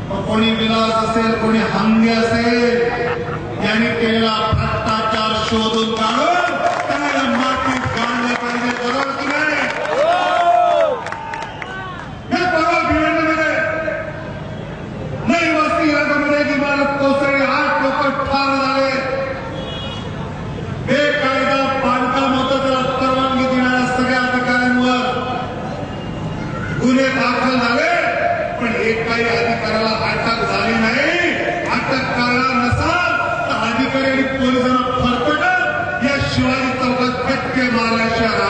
कोणी विलास असेल, कोणी हंगे असेल, यांनी केलेला भ्रष्टाचार शोधून काढून त्याला मातीत गाडलं पाहिजे. बरोबर की नाही? या परवा भिवंडीमध्ये नई वस्ती इलाक्यामध्ये एक इमारत कोसळली, 8 लोक ठार झाले. बेकायदा बांधकाम होतं, त्याला परवानगी देणाऱ्या सगळ्या अधिकाऱ्यांवर गुन्हे दाखल झाले, पण एकाही अधिकाऱ्याला अटक झाली नाही. अटक करणार नसाल तर अधिकारी आणि पोलिसांना फरफटत या शिवाजी चौकात फटके मारल्याशिवाय